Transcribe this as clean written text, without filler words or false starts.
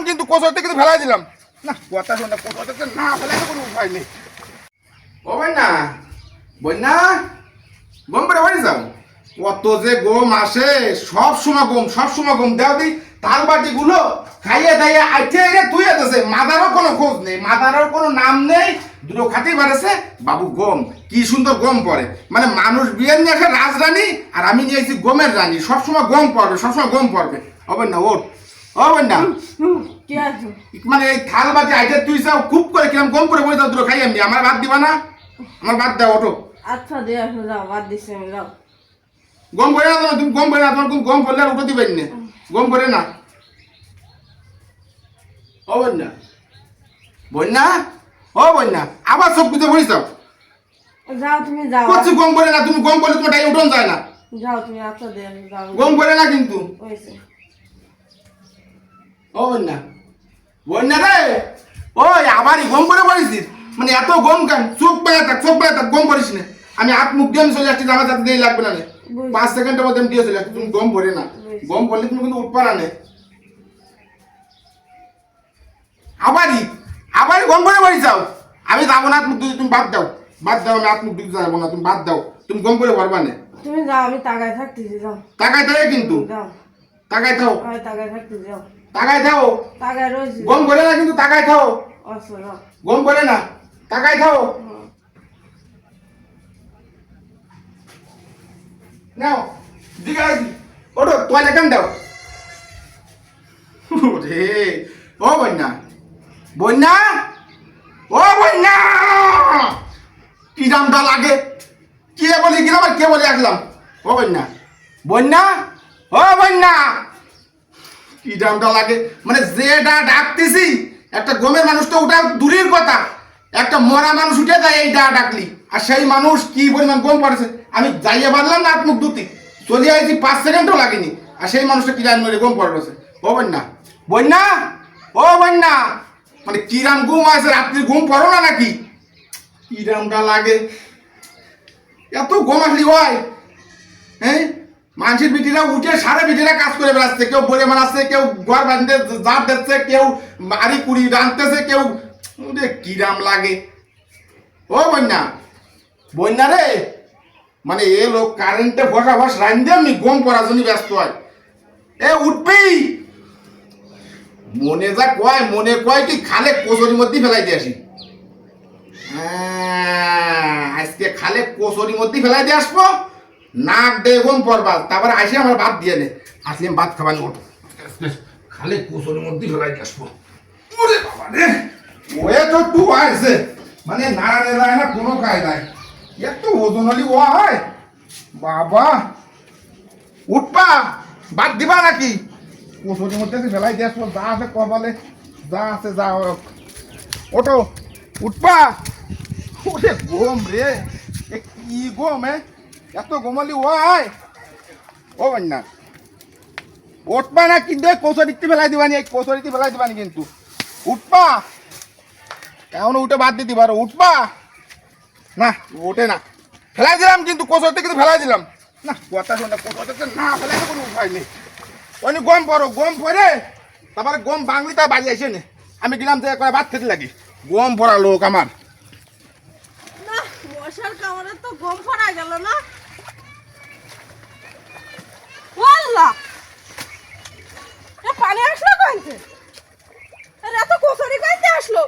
দিলাম কিন্তু কোচরতে কিন্তু ফেলাই দিলাম না কথা শোন না কোচরতে না ফেলাই কোনো উপায় নেই ও বন্যা বন্যা গম করে বাড়ি যাও কত যে গম আসে সব সময় গম দেও দি তাল বাটি গুলো খাইয়ে দাইয়ে আইতে তুই আছে মাদারও কোনো খোঁজ নেই মাদারও কোনো নাম নেই দুটো খাতেই বাড়েছে বাবু গম কি সুন্দর গম পড়ে মানে মানুষ বিয়ে নিয়ে আসে রাজরানী আর আমি নিয়েছি গমের রানী সবসময় গম পড়বে সবসময় গম পড়বে হবে না ওঠ হবে না মানে এই থাল বাটি আইতে তুই যাও খুব করে কিরম গম করে বলে যাও দুটো খাই আমি আমার ভাত দিবা না আমার ভাত দাও ওঠো আচ্ছা দিয়ে আসো যাও ভাত দিচ্ছি আমি যাও গম করে না তুমি গম করে না তোমার গম করলে আর উঠে দিবেন না গম করে না ও বন্যা বন্যা ও বন্যা আবার সব কিছু বলিস যাও তুমি যাও করছি গম করে না তুমি গম করলে তোমার টাইম উঠন যায় না যাও তুমি আচ্ছা দিয়ে আসো যাও গম করে না কিন্তু হয়েছে ও বন্যা বন্যা রে ওই আবারই গম করে বলিস মানে এত গম কেন চোখ পায়ে থাক গম করিস না আমি হাত মুখ দিয়ে আমি চলে আসছি আমার সাথে দিয়ে লাগবে না 5 সেকেন্ডের মধ্যে আমি দিয়ে চলে আসছি তুমি গম ভরে না গম ভরলে তুমি কিন্তু উঠবা না আবারই গম করে বাড়ি যাও আমি যাবো না হাত মুখ দিয়ে তুমি বাদ দাও আমি হাত মুখ দিয়ে যাবো না তুমি বাদ দাও তুমি গম করে ভরবা না তুমি যাও আমি তাকায় থাকতেছি যাও তাকাই থাকে কিন্তু যাও তাকাই থাও আমি তাকায় থাকতেছি যাও তাকাই থাও তাকায় রয়েছি গম করে না কিন্তু তাকাই থাও আচ্ছা যাও গম করে না তাকাই থাও নাও দিকে ওটো তোয়ালে কেন দাও রে ও বন্যা বন্যা ও বন্যা কি দামটা লাগে কে বলি গেলাম আর কে বলে আসলাম ও বন্যা বন্যা ও বন্যা কি দামটা লাগে মানে যেটা ডাকতেছি একটা গমের মানুষ তো ওটা দূরের কথা একটা মরা মানুষ উঠে যায় এই ডাকলি আর সেই মানুষ কি পরিমাণ গম পড়েছে আমি যাইয়ে পারলাম না মুখ দুটি চলে আসছি 5 সেকেন্ডও লাগেনি আর সেই মানুষটা কিরাম মেরে গম পড়েছে ও বন্যা বন্যা ও বন্যা মানে কিরাম ঘুম আছে রাত্রি ঘুম পড়ো না নাকি কিরামটা লাগে এত গম আসলি হয় হ্যাঁ মানুষের বিটিরা উঠে সারা বিটিরা কাজ করে বেড়াচ্ছে কেউ বলে মারাচ্ছে কেউ ঘর বাঁধতে জাত দিচ্ছে কেউ বাড়ি কুড়ি রাঁধতেছে কেউ কিরাম লাগে ও বন্যা রে মানে এ লোক কারেন্টে বসা রাঁধতে আমি গম পড়ার জন্য ব্যস্ত হয় এ উঠবি মনে কয় কি খালে কোচরির মধ্যে ফেলাই দিয়ে আসি আজকে খালে কোচরির মধ্যে ফেলাই দিয়ে আসবো নাক দিয়ে গম পড়বা তারপরে আসে আমার ভাত দিয়ে নে আসলে আমি ভাত খাবানি ওঠো খালে কোচরির মধ্যে ফেলাই দিয়ে আসবো ওরে বাবা রে ওয়ে তো টু আসছে মানে নাড়াতে যায় না কোনো কায়দায় এত ওজন হলি ও হয় বাবা উঠবা বাদ দিবা নাকি কোচরির মধ্যে ফেলাই দিয়ে আসবো যা আছে কপালে যা আছে যা ওটো উঠবা ওরে গম রে এ কি গম এত গমলি ও হয় ও বন্যা উঠবা না কিন্তু কোচরিতে ফেলাই দিবানি এই কোচরিতে ফেলাই দিবানি কিন্তু উঠবা এমন উঠে বাদ দিতে পারো উঠবা না ওঠে না ফেলাই দিলাম কিন্তু কোচরিতে কিন্তু ফেলাই দিলাম না কথা শোন না কোচরিতে না ফেলাই কোনো উপায় নেই ওই গম পড়ো গম পড়ে তারপরে গম বাংলি তার বাড়ি আসে নে আমি গেলাম যে করে ভাত খেতে লাগি গম পড়া লোক আমার না মশার কামড়ে তো গম পড়া গেল না আল্লাহ এ পানি আসলো কইতে এত কোচরি কইতে আসলো